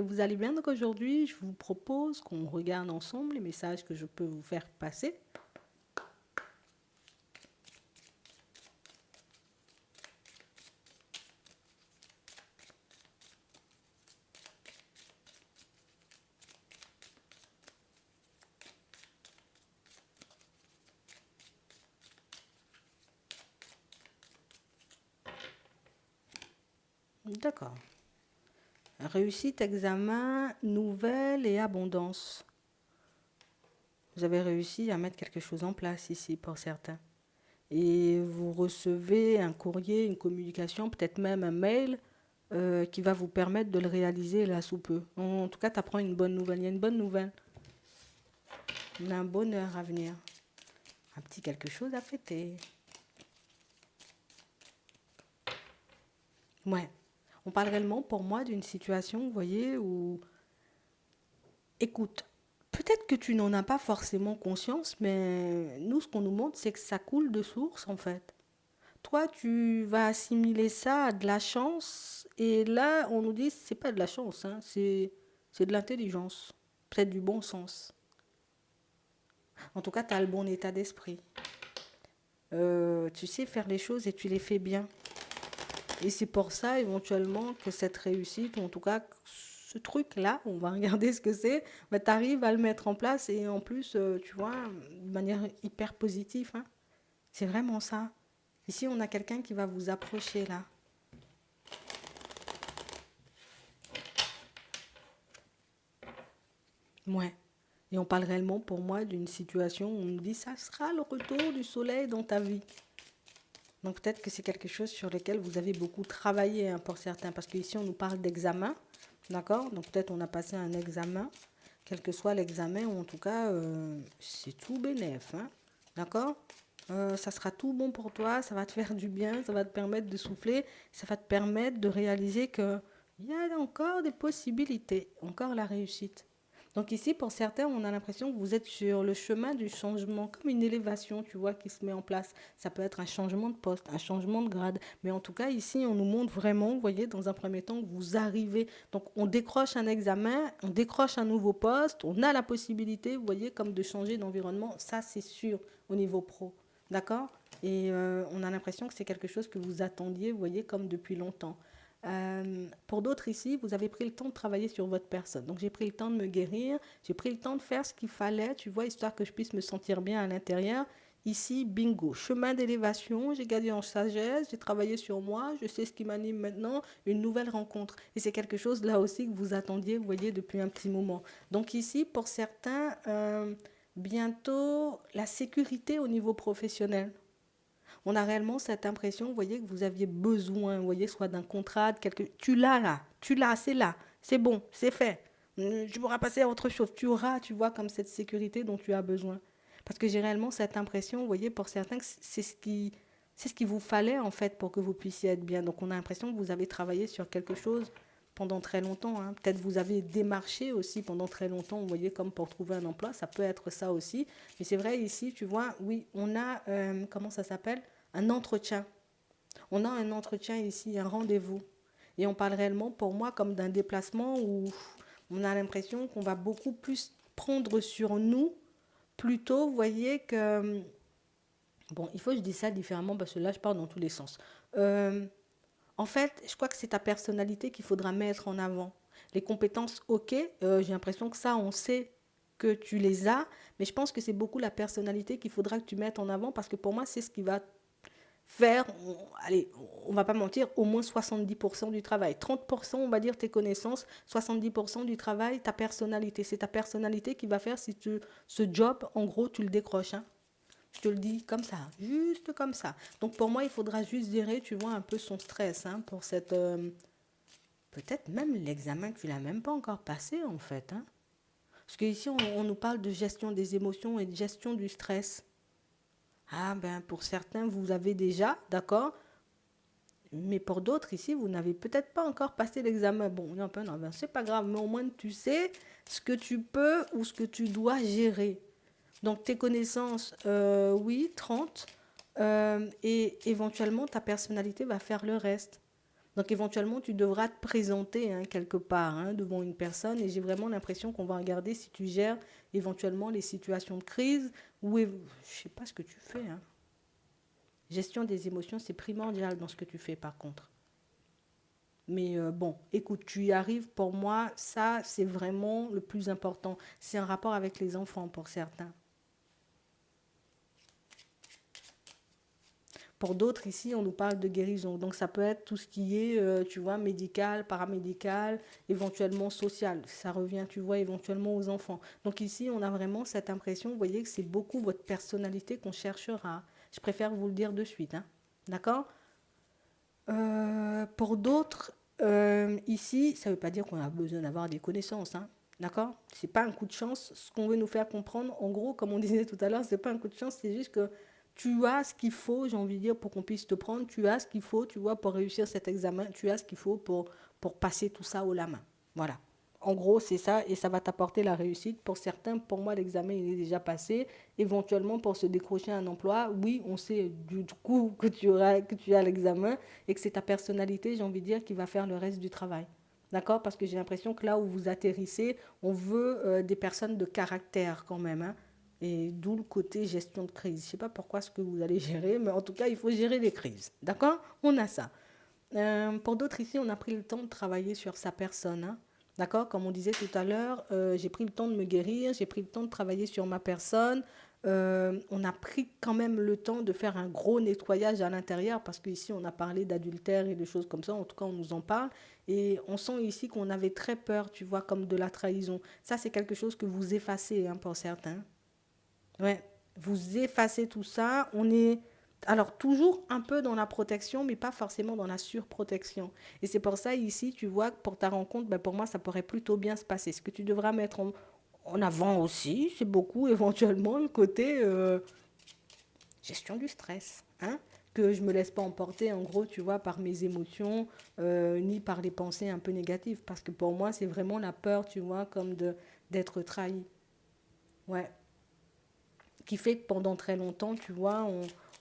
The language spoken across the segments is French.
vous allez bien. Donc aujourd'hui, je vous propose qu'on regarde ensemble les messages que je peux vous faire passer. D'accord. Réussite, examen, nouvelles et abondance. Vous avez réussi à mettre quelque chose en place ici pour certains. Et vous recevez un courrier, une communication, peut-être même un mail qui va vous permettre de le réaliser là sous peu. En tout cas, tu apprends une bonne nouvelle. Il y a une bonne nouvelle. Il y a un bonheur à venir. Un petit quelque chose à fêter. Ouais. On parle réellement pour moi d'une situation, vous voyez, où, écoute, peut-être que tu n'en as pas forcément conscience, mais nous, ce qu'on nous montre, c'est que ça coule de source, en fait. Toi, tu vas assimiler ça à de la chance, et là, on nous dit, c'est pas de la chance, hein, c'est de l'intelligence, peut-être du bon sens. En tout cas, tu as le bon état d'esprit. Tu sais faire les choses et tu les fais bien. Et c'est pour ça, éventuellement, que cette réussite, ou en tout cas, ce truc-là, on va regarder ce que c'est, bah, tu arrives à le mettre en place et en plus, tu vois, de manière hyper positive. Hein. C'est vraiment ça. Ici, on a quelqu'un qui va vous approcher là. Ouais. Et on parle réellement pour moi d'une situation où on nous dit ça sera le retour du soleil dans ta vie. Donc peut-être que c'est quelque chose sur lequel vous avez beaucoup travaillé hein, pour certains. Parce qu'ici, on nous parle d'examen. D'accord. Donc peut-être on a passé un examen. Quel que soit l'examen, ou en tout cas, c'est tout bénef. Hein. D'accord. Ça sera tout bon pour toi. Ça va te faire du bien. Ça va te permettre de souffler. Ça va te permettre de réaliser qu'il y a encore des possibilités. Encore la réussite. Donc ici, pour certains, on a l'impression que vous êtes sur le chemin du changement, comme une élévation, tu vois, qui se met en place. Ça peut être un changement de poste, un changement de grade. Mais en tout cas, ici, on nous montre vraiment, vous voyez, dans un premier temps, que vous arrivez. Donc, on décroche un examen, on décroche un nouveau poste, on a la possibilité, vous voyez, comme de changer d'environnement. Ça, c'est sûr, au niveau pro. D'accord. Et on a l'impression que c'est quelque chose que vous attendiez, vous voyez, comme depuis longtemps. Pour d'autres ici, vous avez pris le temps de travailler sur votre personne. Donc j'ai pris le temps de me guérir, j'ai pris le temps de faire ce qu'il fallait, tu vois, histoire que je puisse me sentir bien à l'intérieur. Ici, bingo, chemin d'élévation, j'ai gagné en sagesse, j'ai travaillé sur moi, je sais ce qui m'anime maintenant, une nouvelle rencontre. Et c'est quelque chose là aussi que vous attendiez, vous voyez, depuis un petit moment. Donc ici, pour certains, bientôt la sécurité au niveau professionnel. On a réellement cette impression, vous voyez, que vous aviez besoin, vous voyez, soit d'un contrat, de quelque... Tu l'as là, tu l'as, c'est là, c'est bon, c'est fait. Tu pourras passer à autre chose. Tu auras, tu vois, comme cette sécurité dont tu as besoin. Parce que j'ai réellement cette impression, vous voyez, pour certains, que c'est ce qu'il vous fallait, en fait, pour que vous puissiez être bien. Donc, on a l'impression que vous avez travaillé sur quelque chose pendant très longtemps. Hein. Peut-être vous avez démarché aussi pendant très longtemps, vous voyez, comme pour trouver un emploi. Ça peut être ça aussi. Mais c'est vrai, ici, tu vois, oui, on a, comment ça s'appelle un entretien. On a un entretien ici, un rendez-vous. Et on parle réellement pour moi comme d'un déplacement où on a l'impression qu'on va beaucoup plus prendre sur nous, plutôt, vous voyez, que... Bon, il faut que je dise ça différemment parce que là, je parle dans tous les sens. Euh, En fait, je crois que c'est ta personnalité qu'il faudra mettre en avant. Les compétences, ok, j'ai l'impression que ça, on sait que tu les as, mais je pense que c'est beaucoup la personnalité qu'il faudra que tu mettes en avant parce que pour moi, c'est ce qui va faire, allez, on va pas mentir, au moins 70% du travail. 30%, on va dire tes connaissances, 70% du travail, ta personnalité. C'est ta personnalité qui va faire si ce job, en gros, tu le décroches. Hein. Je te le dis comme ça, juste comme ça. Donc pour moi, il faudra juste gérer, tu vois, un peu son stress hein, pour cette... peut-être même l'examen que tu l'as même pas encore passé, en fait. Hein. Parce qu'ici, on nous parle de gestion des émotions et de gestion du stress. Ah ben, pour certains, vous avez déjà, d'accord. Mais pour d'autres ici, vous n'avez peut-être pas encore passé l'examen. Bon, non, ben, c'est pas grave, mais au moins tu sais ce que tu peux ou ce que tu dois gérer. Donc tes connaissances, oui, 30. Et éventuellement, ta personnalité va faire le reste. Donc éventuellement, tu devras te présenter hein, quelque part hein, devant une personne et j'ai vraiment l'impression qu'on va regarder si tu gères éventuellement les situations de crise ou je sais pas ce que tu fais. Hein. Gestion des émotions, c'est primordial dans ce que tu fais par contre. Mais bon, écoute, tu y arrives, pour moi, ça, c'est vraiment le plus important. C'est un rapport avec les enfants pour certains. Pour d'autres, ici, on nous parle de guérison. Donc, ça peut être tout ce qui est, tu vois, médical, paramédical, éventuellement social. Ça revient, tu vois, éventuellement aux enfants. Donc, ici, on a vraiment cette impression, vous voyez, que c'est beaucoup votre personnalité qu'on cherchera. Je préfère vous le dire de suite. Hein. D'accord. Pour d'autres, ici, ça ne veut pas dire qu'on a besoin d'avoir des connaissances, hein. D'accord. C'est pas un coup de chance. Ce qu'on veut nous faire comprendre, en gros, comme on disait tout à l'heure, c'est pas un coup de chance, c'est juste que tu as ce qu'il faut, j'ai envie de dire, pour qu'on puisse te prendre. Tu as ce qu'il faut, tu vois, pour réussir cet examen. Tu as ce qu'il faut pour passer tout ça haut la main. Voilà. En gros, c'est ça, et ça va t'apporter la réussite. Pour certains, pour moi, l'examen il est déjà passé. Éventuellement, pour se décrocher un emploi, oui, on sait du coup que tu as l'examen et que c'est ta personnalité, j'ai envie de dire, qui va faire le reste du travail. D'accord. Parce que j'ai l'impression que là où vous atterrissez, on veut des personnes de caractère quand même. Hein. Et d'où le côté gestion de crise. Je ne sais pas pourquoi ce que vous allez gérer, mais en tout cas, il faut gérer les crises. D'accord. On a ça. Pour d'autres ici, on a pris le temps de travailler sur sa personne. Hein. D'accord. Comme on disait tout à l'heure, j'ai pris le temps de me guérir, j'ai pris le temps de travailler sur ma personne. On a pris quand même le temps de faire un gros nettoyage à l'intérieur parce qu'ici, on a parlé d'adultère et de choses comme ça. En tout cas, on nous en parle. Et on sent ici qu'on avait très peur, tu vois, comme de la trahison. Ça, c'est quelque chose que vous effacez hein, pour certains. Ouais, vous effacez tout ça. On est alors toujours un peu dans la protection, mais pas forcément dans la surprotection. Et c'est pour ça ici, tu vois, que pour ta rencontre, ben pour moi, ça pourrait plutôt bien se passer. Ce que tu devras mettre en avant aussi, c'est beaucoup éventuellement le côté gestion du stress. Hein, que je me laisse pas emporter, en gros, tu vois, par mes émotions, ni par les pensées un peu négatives. Parce que pour moi, c'est vraiment la peur, tu vois, comme d'être trahi. Ouais, qui fait que pendant très longtemps, tu vois,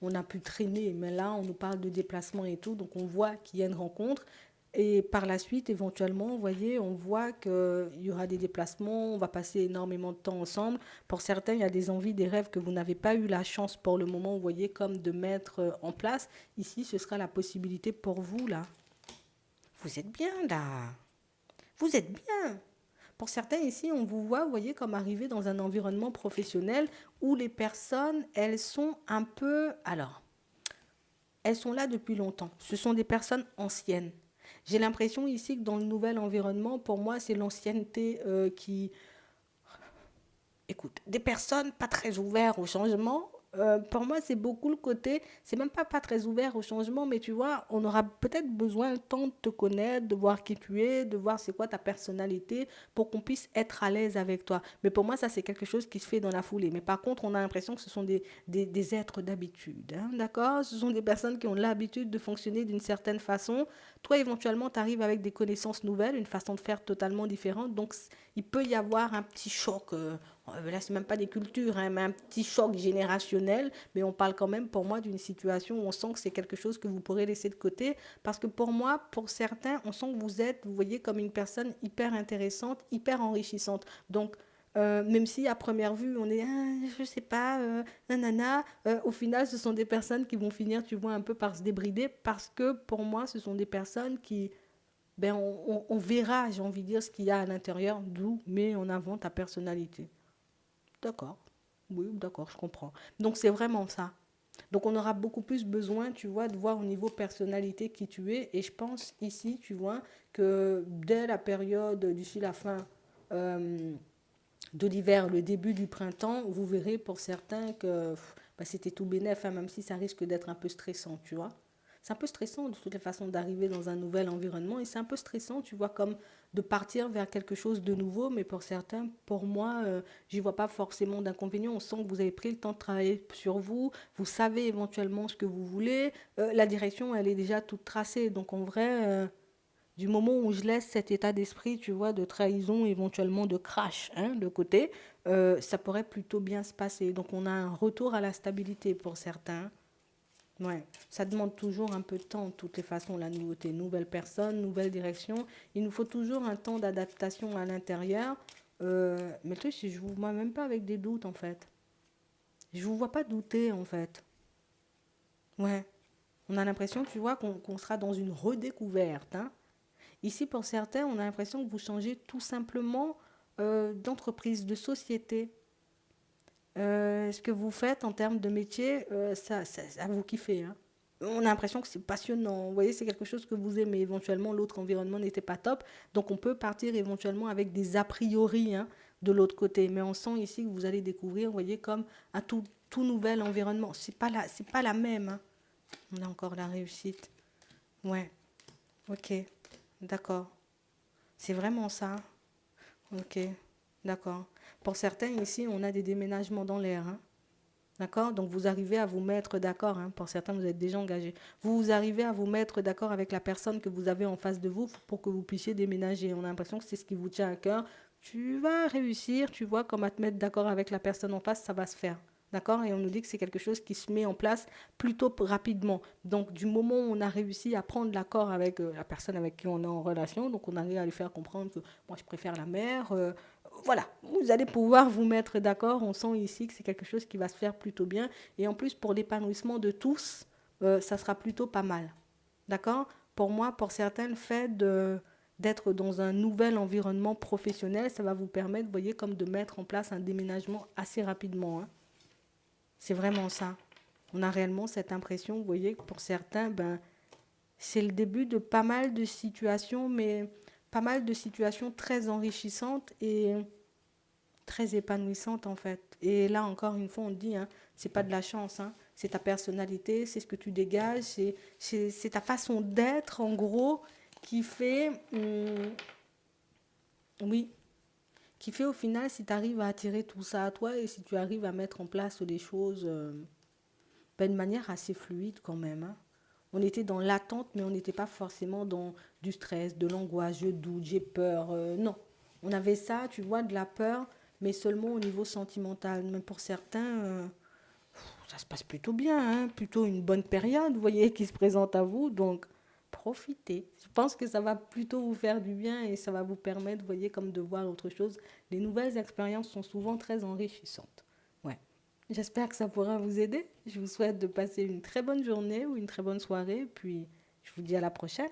on a pu traîner. Mais là, on nous parle de déplacement et tout, donc on voit qu'il y a une rencontre. Et par la suite, éventuellement, vous voyez, on voit qu'il y aura des déplacements, on va passer énormément de temps ensemble. Pour certains, il y a des envies, des rêves que vous n'avez pas eu la chance pour le moment, vous voyez, comme de mettre en place. Ici, ce sera la possibilité pour vous, là. Vous êtes bien, là. Vous êtes bien. Pour certains ici, on vous voit, vous voyez, comme arriver dans un environnement professionnel où les personnes, elles sont un peu... Alors, elles sont là depuis longtemps. Ce sont des personnes anciennes. J'ai l'impression ici que dans le nouvel environnement, pour moi, c'est l'ancienneté qui... Écoute, des personnes pas très ouvertes au changement. Pour moi, c'est beaucoup le côté, c'est même pas très ouvert au changement, mais tu vois, on aura peut-être besoin le temps de te connaître, de voir qui tu es, de voir c'est quoi ta personnalité, pour qu'on puisse être à l'aise avec toi. Mais pour moi, ça, c'est quelque chose qui se fait dans la foulée. Mais par contre, on a l'impression que ce sont des êtres d'habitude, hein, d'accord. Ce sont des personnes qui ont l'habitude de fonctionner d'une certaine façon. Toi, éventuellement, tu arrives avec des connaissances nouvelles, une façon de faire totalement différente. Donc, il peut y avoir un petit choc. Là, c'est même pas des cultures, hein, mais un petit choc générationnel. Mais on parle quand même, pour moi, d'une situation où on sent que c'est quelque chose que vous pourrez laisser de côté. Parce que pour moi, pour certains, on sent que vous êtes, vous voyez, comme une personne hyper intéressante, hyper enrichissante. Donc, même si à première vue, on est, ah, je sais pas, nanana, au final, ce sont des personnes qui vont finir, tu vois, un peu par se débrider. Parce que pour moi, ce sont des personnes qui ben on verra, j'ai envie de dire, ce qu'il y a à l'intérieur, d'où met en avant ta personnalité. D'accord. Oui, d'accord, je comprends. Donc c'est vraiment ça. Donc on aura beaucoup plus besoin, tu vois, de voir au niveau personnalité qui tu es. Et je pense ici, tu vois, que dès la période, d'ici la fin de l'hiver, le début du printemps, vous verrez pour certains que bah, c'était tout bénef, hein, même si ça risque d'être un peu stressant, tu vois. C'est un peu stressant de toutes les façons d'arriver dans un nouvel environnement et c'est un peu stressant, tu vois, comme de partir vers quelque chose de nouveau, mais pour certains, pour moi, j'y vois pas forcément d'inconvénient. On sent que vous avez pris le temps de travailler sur vous, vous savez éventuellement ce que vous voulez, la direction, elle est déjà toute tracée. Donc en vrai, du moment où je laisse cet état d'esprit, tu vois, de trahison, éventuellement de crash, hein, de côté, ça pourrait plutôt bien se passer. Donc on a un retour à la stabilité pour certains. Ouais, ça demande toujours un peu de temps, de toutes les façons, la nouveauté, nouvelle personne, nouvelle direction. Il nous faut toujours un temps d'adaptation à l'intérieur. Mais le truc, c'est que je vous vois même pas avec des doutes, en fait. Je vous vois pas douter, en fait. Ouais, on a l'impression, tu vois, qu'on sera dans une redécouverte, hein. Ici, pour certains, on a l'impression que vous changez tout simplement d'entreprise, de société. Ce que vous faites en termes de métier, ça vous kiffez, hein. On a l'impression que c'est passionnant. Vous voyez, c'est quelque chose que vous aimez. Éventuellement, l'autre environnement n'était pas top. Donc, on peut partir éventuellement avec des a priori, hein, de l'autre côté. Mais on sent ici que vous allez découvrir, vous voyez, comme un tout nouvel environnement. C'est pas la même, hein. On a encore la réussite. Ouais, ok, d'accord. C'est vraiment ça. Ok, d'accord. Pour certains, ici, on a des déménagements dans l'air, hein. D'accord? Donc vous arrivez à vous mettre d'accord, hein. Pour certains, vous êtes déjà engagés. Vous arrivez à vous mettre d'accord avec la personne que vous avez en face de vous pour que vous puissiez déménager. On a l'impression que c'est ce qui vous tient à cœur. Tu vas réussir, tu vois, comme à te mettre d'accord avec la personne en face, ça va se faire. D'accord? Et on nous dit que c'est quelque chose qui se met en place plutôt rapidement. Donc, du moment où on a réussi à prendre l'accord avec la personne avec qui on est en relation, donc on arrive à lui faire comprendre que moi, je préfère la mère, voilà, vous allez pouvoir vous mettre d'accord. On sent ici que c'est quelque chose qui va se faire plutôt bien. Et en plus, pour l'épanouissement de tous, ça sera plutôt pas mal. D'accord? Pour moi, pour certains, le fait d'être dans un nouvel environnement professionnel, ça va vous permettre, vous voyez, comme de mettre en place un déménagement assez rapidement, hein. C'est vraiment ça. On a réellement cette impression, vous voyez, que pour certains, ben, c'est le début de pas mal de situations, mais pas mal de situations très enrichissantes et très épanouissante en fait. Et là encore une fois, on dit, hein, c'est pas de la chance, hein, c'est ta personnalité, c'est ce que tu dégages, c'est ta façon d'être en gros qui fait, oui, qui fait au final si tu arrives à attirer tout ça à toi et si tu arrives à mettre en place les choses ben, de manière assez fluide quand même, hein. On était dans l'attente, mais on n'était pas forcément dans du stress, de l'angoisse, je doute, j'ai peur. Non, on avait ça, tu vois, de la peur, mais seulement au niveau sentimental. Mais pour certains, ça se passe plutôt bien, hein, plutôt une bonne période, vous voyez, qui se présente à vous. Donc, profitez. Je pense que ça va plutôt vous faire du bien et ça va vous permettre, vous voyez, comme de voir autre chose. Les nouvelles expériences sont souvent très enrichissantes. Ouais. J'espère que ça pourra vous aider. Je vous souhaite de passer une très bonne journée ou une très bonne soirée. Puis, je vous dis à la prochaine.